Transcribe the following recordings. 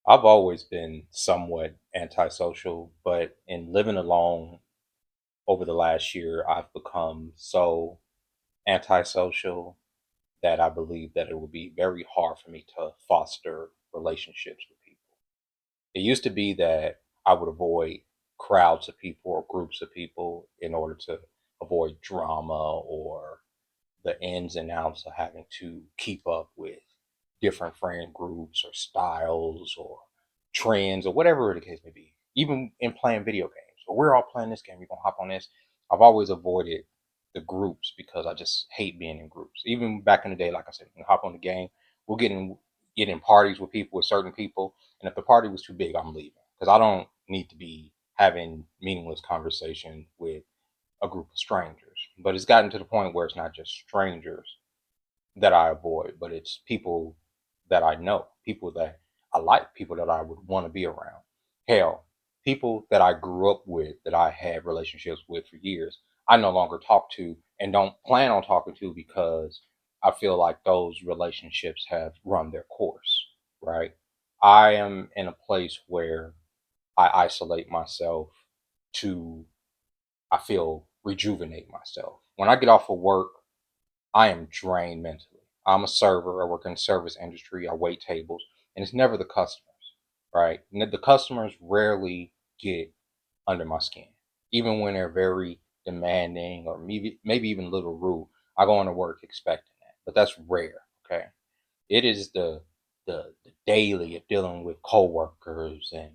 I've always been somewhat antisocial, but in living alone over the last year, I've become so antisocial that I believe that it would be very hard for me to foster relationships with people. It used to be that I would avoid crowds of people or groups of people in order to avoid drama or the ins and outs of having to keep up with different friend groups or styles or trends or whatever the case may be. Even in playing video games. So we're all playing this game, we're gonna hop on this. I've always avoided the groups because I just hate being in groups. Even back in the day, like I said, we can hop on the game, we'll get in parties with people with certain people, and if the party was too big, I'm leaving. Because I don't need to be having meaningless conversation with a group of strangers. But it's gotten to the point where it's not just strangers that I avoid, but it's people that I know, people that I like, people that I would want to be around. Hell, people that I grew up with, that I had relationships with for years, I no longer talk to and don't plan on talking to because I feel like those relationships have run their course, right? I am in a place where I isolate myself to, I feel, rejuvenate myself. When I get off of work, I am drained mentally. I'm a server. I work in the service industry. I wait tables, and it's never the customers, right? And the customers rarely get under my skin, even when they're very demanding or maybe even a little rude. I go into work expecting that, but that's rare. Okay, it is the daily of dealing with coworkers and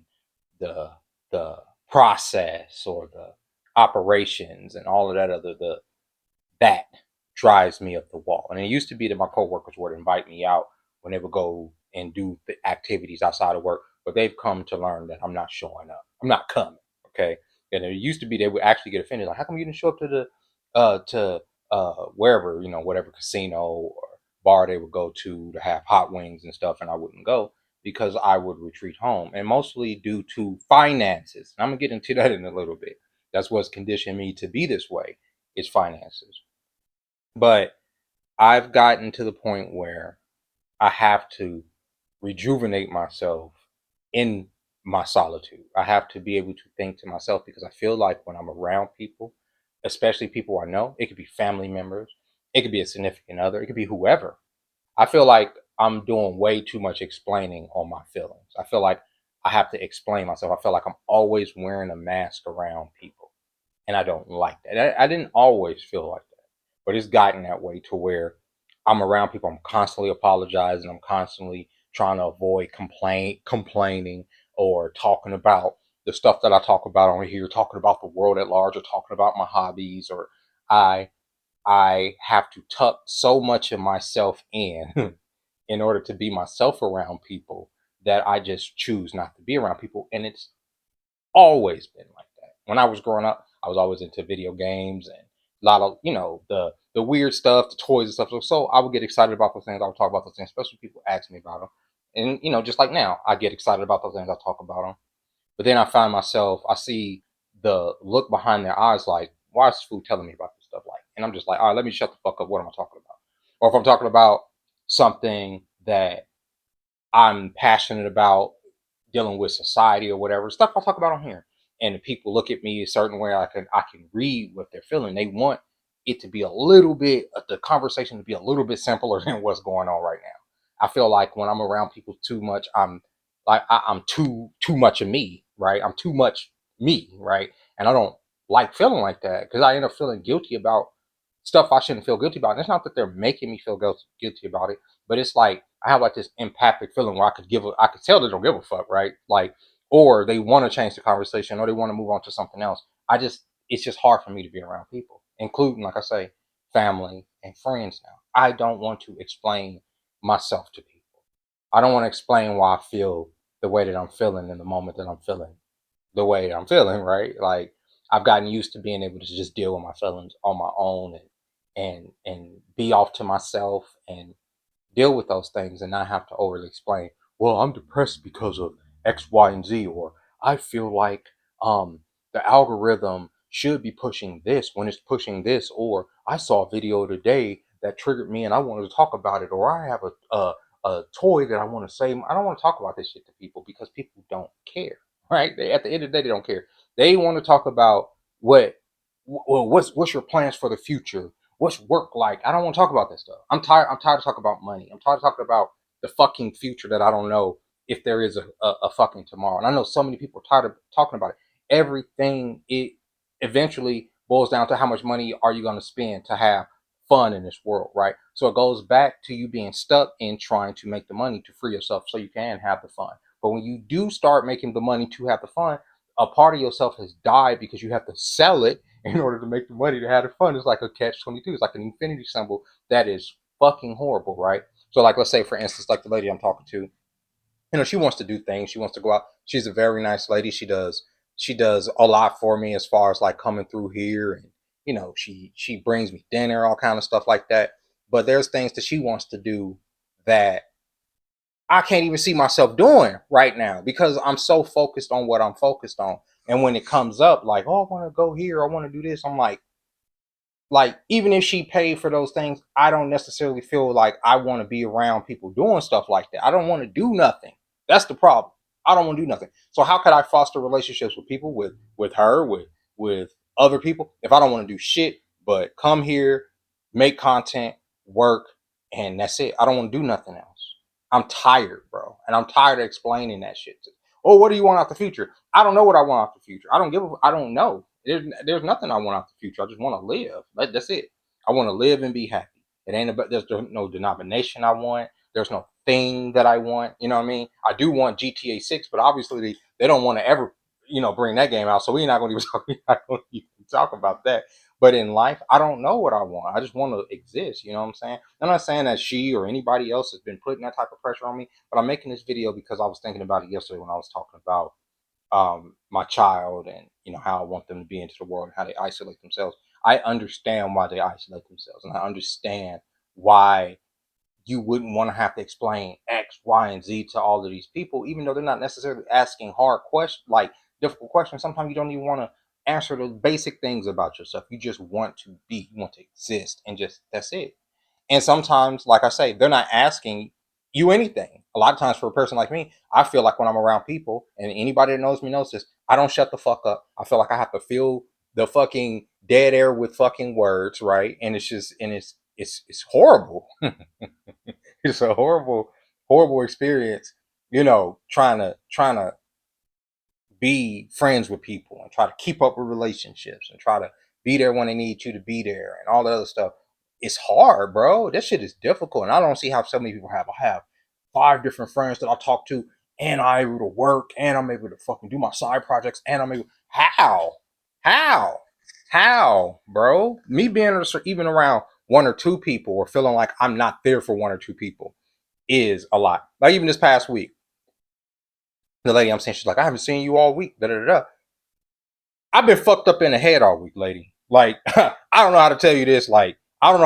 the the process or the operations and all of that other that drives me up the wall. And it used to be that my coworkers would invite me out when they would go and do the activities outside of work, but they've come to learn that I'm not showing up. I'm not coming. Okay. And it used to be they would actually get offended, like, how come you didn't show up to the wherever, whatever casino or bar they would go to have hot wings and stuff, and I wouldn't go because I would retreat home. And mostly due to finances. And I'm gonna get into that in a little bit. That's what's conditioned me to be this way, is finances. But I've gotten to the point where I have to rejuvenate myself in my solitude. I have to be able to think to myself because I feel like when I'm around people, especially people I know, it could be family members, it could be a significant other, it could be whoever. I feel like I'm doing way too much explaining on my feelings. I feel like I have to explain myself. I feel like I'm always wearing a mask around people, and I don't like that. I didn't always feel like that, but it's gotten that way to where I'm around people. I'm constantly apologizing. I'm constantly trying to avoid complaining, or talking about the stuff that I talk about on here, talking about the world at large, or talking about my hobbies. Or I I have to tuck so much of myself in in order to be myself around people that I just choose not to be around people, and it's always been like that. When I was growing up, I was always into video games and a lot of, the weird stuff, the toys and stuff. So I would get excited about those things. I would talk about those things, especially when people ask me about them. And just like now, I get excited about those things. I talk about them. But then I find myself, I see the look behind their eyes, like, why is this fool telling me about this stuff? Like, and I'm just like, all right, let me shut the fuck up. What am I talking about? Or if I'm talking about something that I'm passionate about, dealing with society or whatever stuff I talk about on here, and the people look at me a certain way, I can read what they're feeling. They want it to be a little bit, the conversation to be a little bit simpler than what's going on right now. I feel like when I'm around people too much, I'm like I'm too much of me, right? I'm too much me, right? And I don't like feeling like that because I end up feeling guilty about stuff I shouldn't feel guilty about. And it's not that they're making me feel guilty about it, but it's like I have like this empathic feeling where I could tell they don't give a fuck, right? Like, or they want to change the conversation, or they want to move on to something else. It's just hard for me to be around people, including, like I say, family and friends now. I don't want to explain myself to people. I don't want to explain why I feel the way that I'm feeling in the moment that I'm feeling the way I'm feeling, right? Like, I've gotten used to being able to just deal with my feelings on my own, and be off to myself and deal with those things and not have to overly explain, well, I'm depressed because of X, Y, and Z, or I feel like the algorithm should be pushing this when it's pushing this, or I saw a video today that triggered me and I wanted to talk about it, or I have a toy that I want to save. I don't want to talk about this shit to people because people don't care, right? At the end of the day, they don't care. They want to talk about what's your plans for the future? What's work like? I don't want to talk about that stuff. I'm tired. I'm tired of talking about money. I'm tired of talking about the fucking future that I don't know if there is a fucking tomorrow. And I know so many people are tired of talking about it. Everything it eventually boils down to how much money are you going to spend to have fun in this world, right? So it goes back to you being stuck in trying to make the money to free yourself so you can have the fun. But when you do start making the money to have the fun, a part of yourself has died because you have to sell it in order to make the money to have the fun. It's like a catch 22. It's like an infinity symbol that is fucking horrible, right? So, like, let's say, for instance, like the lady I'm talking to, she wants to do things. She wants to go out. She's a very nice lady. She does a lot for me as far as like coming through here, and she brings me dinner, all kind of stuff like that. But there's things that she wants to do that I can't even see myself doing right now because I'm so focused on what I'm focused on. And when it comes up, like, oh, I want to go here, I want to do this, I'm like even if she paid for those things, I don't necessarily feel like I want to be around people doing stuff like that. I don't want to do nothing. That's the problem. I don't want to do nothing. So how could I foster relationships with people, with her, with other people, if I don't want to do shit but come here, make content, work, and that's it? I don't want to do nothing else. I'm tired, bro, and I'm tired of explaining that shit to. Oh, what do you want out the future? I don't know what I want out the future. I don't know. There's nothing I want out the future. I just want to live. That's it. I want to live and be happy. It ain't about. There's no denomination I want. There's no thing that I want. You know what I mean? I do want GTA 6, but obviously they don't want to ever bring that game out. So we're not going to even talk. We're not going to even talk about that. But in life, I don't know what I want. I just want to exist. You know what I'm saying? I'm not saying that she or anybody else has been putting that type of pressure on me, but I'm making this video because I was thinking about it yesterday when I was talking about my child, and how I want them to be into the world and how they isolate themselves. I understand why they isolate themselves, and I understand why you wouldn't want to have to explain X, Y, and Z to all of these people, even though they're not necessarily asking hard questions, like difficult questions. Sometimes you don't even want to answer the basic things about yourself. You just want to be, you want to exist, and just that's it. And sometimes, like I say, they're not asking you anything. A lot of times, for a person like me, I feel like when I'm around people, and anybody that knows me knows this, I don't shut the fuck up. I feel like I have to fill the fucking dead air with fucking words, right? And it's just, and it's horrible. It's a horrible, horrible experience. Trying to be friends with people and try to keep up with relationships and try to be there when they need you to be there and all the other stuff. It's hard, bro. This shit is difficult. And I don't see how so many people have. I have 5 different friends that I talk to, and I'm able to work, and I'm able to fucking do my side projects, and I'm able. How? How? How, bro? Me being even around 1 or 2 people or feeling like I'm not there for 1 or 2 people is a lot. Like even this past week, the lady I'm saying, she's like, I haven't seen you all week. Da da da. I've been fucked up in the head all week, lady. Like, I don't know how to tell you this. Like, I don't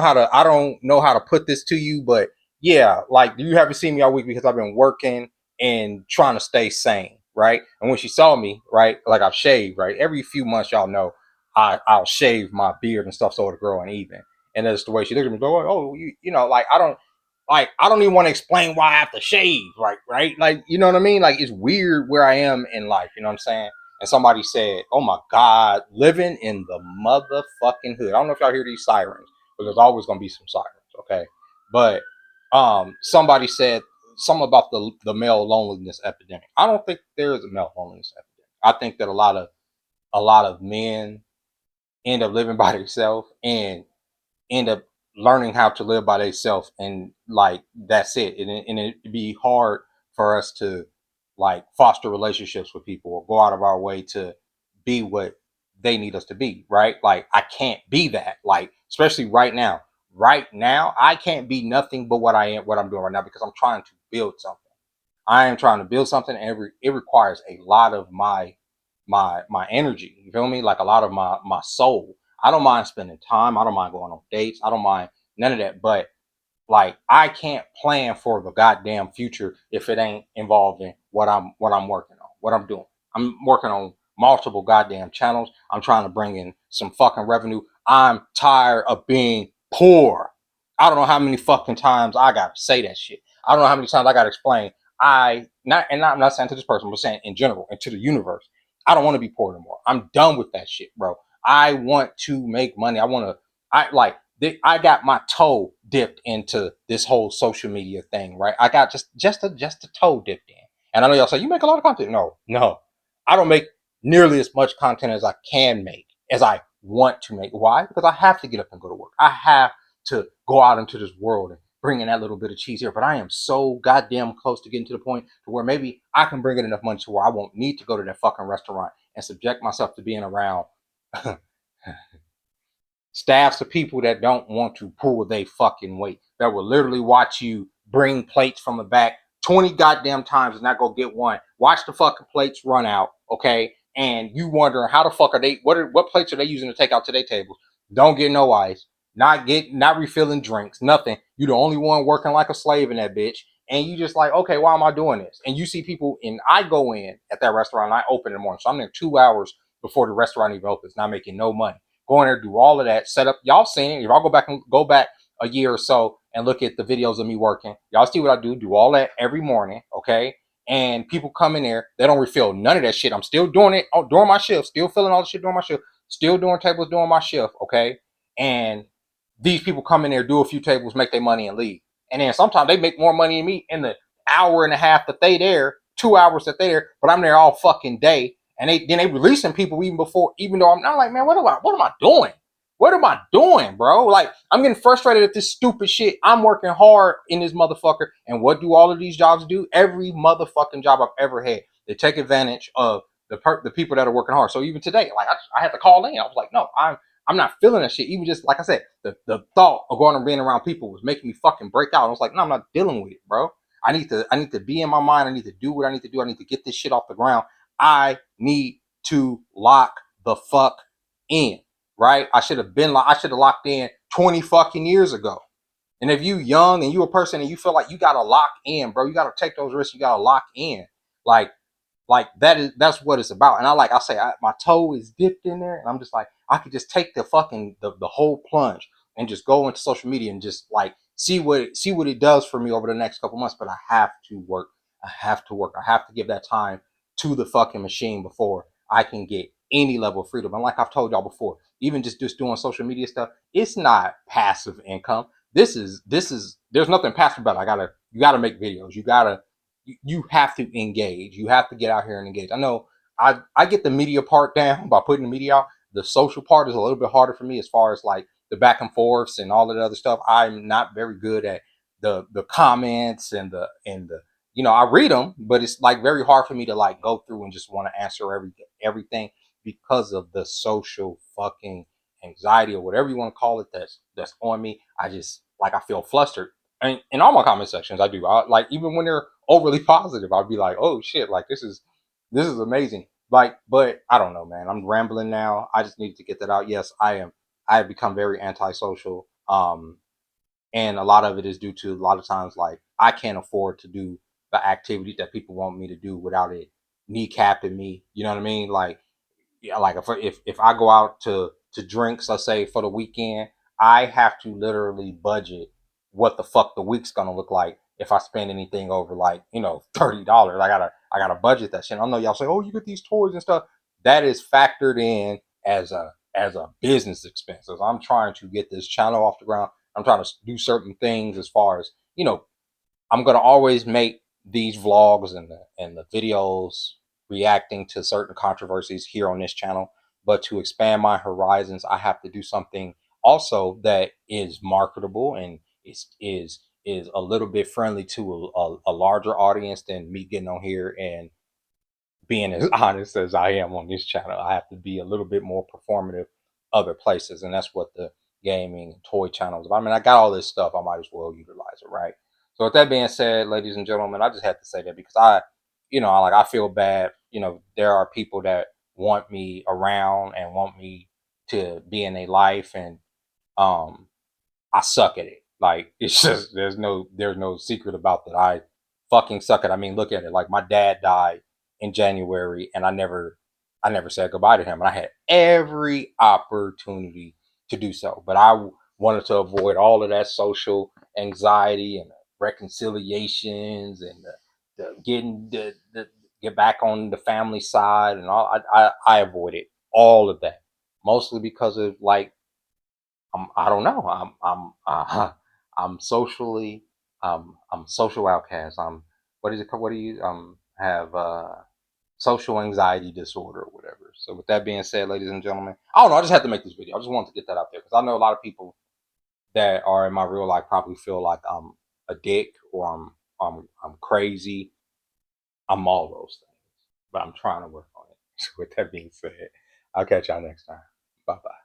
know how to put this to you, but yeah, like you haven't seen me all week because I've been working and trying to stay sane, right? And when she saw me, right, like I've shaved, right? Every few months, y'all know, I'll shave my beard and stuff so it'll grow uneven. And that's the way she looked at me, going, oh, I don't even want to explain why I have to shave, right? Like, you know what I mean? Like, it's weird where I am in life, you know what I'm saying? And somebody said, oh my God, living in the motherfucking hood. I don't know if y'all hear these sirens, but there's always gonna be some sirens, okay? But somebody said something about the male loneliness epidemic. I don't think there is a male loneliness epidemic. I think that a lot of men end up living by themselves and end up learning how to live by themselves, and like that's it. And it'd be hard for us to like foster relationships with people or go out of our way to be what they need us to be, right? Like I can't be that, like especially right now. Right now I can't be nothing but what I'm doing right now because I'm trying to build something. I am trying to build something, and it requires a lot of my energy. You feel me? Like a lot of my soul. I don't mind spending time. I don't mind going on dates. I don't mind none of that. But like I can't plan for the goddamn future if it ain't involving what I'm working on, what I'm doing. I'm working on multiple goddamn channels. I'm trying to bring in some fucking revenue. I'm tired of being poor. I don't know how many fucking times I gotta say that shit. I don't know how many times I got to explain. I'm not saying to this person, but saying in general and to the universe. I don't want to be poor anymore. I'm done with that shit, bro. I want to make money. I want to. I like. I got my toe dipped into this whole social media thing, right? I got just a toe dipped in. And I know y'all say you make a lot of content. No, no, I don't make nearly as much content as I can make, as I want to make. Why? Because I have to get up and go to work. I have to go out into this world and bring in that little bit of cheese here. But I am so goddamn close to getting to the point to where maybe I can bring in enough money to where I won't need to go to that fucking restaurant and subject myself to being around staffs of people that don't want to pull their fucking weight, that will literally watch you bring plates from the back 20 goddamn times and not go get one. Watch the fucking plates run out, okay? And you wonder how the fuck are they, what plates are they using to take out to their tables? Don't get no ice, not refilling drinks, nothing. You the only one working like a slave in that bitch. And you just like, okay, why am I doing this? And you see people, and I go in at that restaurant and I open in the morning. So I'm there 2 hours before the restaurant even opens, not making no money. Go in there, do all of that, set up. Y'all seen it. If y'all go back a year or so and look at the videos of me working, y'all see what I do all that every morning, okay? And people come in there, they don't refill none of that shit. I'm still doing it during my shift, still filling all the shit during my shift, still doing tables during my shift, okay? And these people come in there, do a few tables, make their money and leave. And then sometimes they make more money than me in the hour and a half that they there, 2 hours that they there, but I'm there all fucking day. And they releasing people even before, even though I'm like, man, what am I doing? What am I doing, bro? Like, I'm getting frustrated at this stupid shit. I'm working hard in this motherfucker. And what do all of these jobs do? Every motherfucking job I've ever had, they take advantage of the people that are working hard. So even today, like I had to call in. I was like, no, I'm not feeling that shit. Even just like I said, the thought of going and being around people was making me fucking break out. I was like, no, I'm not dealing with it, bro. I need to be in my mind. I need to do what I need to do. I need to get this shit off the ground. I need to lock the fuck in, right? I should have locked in 20 fucking years ago. And if you young and you a person and you feel like you gotta lock in, bro, you gotta take those risks. You gotta lock in. Like that's what it's about. And I say my toe is dipped in there, and I'm just like, I could just take the fucking the whole plunge and just go into social media and just like see what it does for me over the next couple months. But I have to work. I have to work. I have to give that time to the fucking machine before I can get any level of freedom. And like I've told y'all before, even just doing social media stuff, it's not passive income. This is there's nothing passive about it. You gotta make videos. You have to engage. You have to get out here and engage. I know I get the media part down by putting the media out. The social part is a little bit harder for me as far as like the back and forths and all of the other stuff. I'm not very good at the comments and the I read them, but it's like very hard for me to like go through and just want to answer everything because of the social fucking anxiety or whatever you want to call it that's on me. I just like I feel flustered. And in all my comment sections, I do. Like even when they're overly positive, I'll be like, oh shit, like this is amazing. Like, but I don't know, man. I'm rambling now. I just needed to get that out. Yes, I am. I have become very antisocial. And a lot of it is due to a lot of times like I can't afford to do the activity that people want me to do without it kneecapping me. You know what I mean? Like yeah, like if I go out to drinks, let's say for the weekend, I have to literally budget what the fuck the week's gonna look like if I spend anything over like $30. I gotta budget that shit. I know y'all say, oh, you get these toys and stuff. That is factored in as a business expense. As I'm trying to get this channel off the ground, I'm trying to do certain things as far as I'm gonna always make these vlogs and the videos reacting to certain controversies here on this channel. But to expand my horizons, I have to do something also that is marketable and is a little bit friendly to a larger audience than me getting on here and being as honest as I am on this channel. I have to be a little bit more performative other places, and that's what the gaming and toy channels. I mean, I got all this stuff. I might as well utilize it, right? So with that being said, ladies and gentlemen, I just had to say that because I feel bad. There are people that want me around and want me to be in their life, and um, I suck at it. Like it's just there's no secret about that. I fucking suck at it. I mean, look at it. Like my dad died in January, and I never said goodbye to him, and I had every opportunity to do so, but I wanted to avoid all of that social anxiety and reconciliations and the getting the get back on the family side and all. I avoided all of that, mostly because of like I don't know. I'm socially I'm social outcast. I'm what is it called? What do you have social anxiety disorder or whatever. So with that being said, ladies and gentlemen, I don't know. I just had to make this video. I just wanted to get that out there because I know a lot of people that are in my real life probably feel like I'm a dick or I'm crazy. I'm all those things, but I'm trying to work on it. So with that being said, I'll catch y'all next time. Bye bye.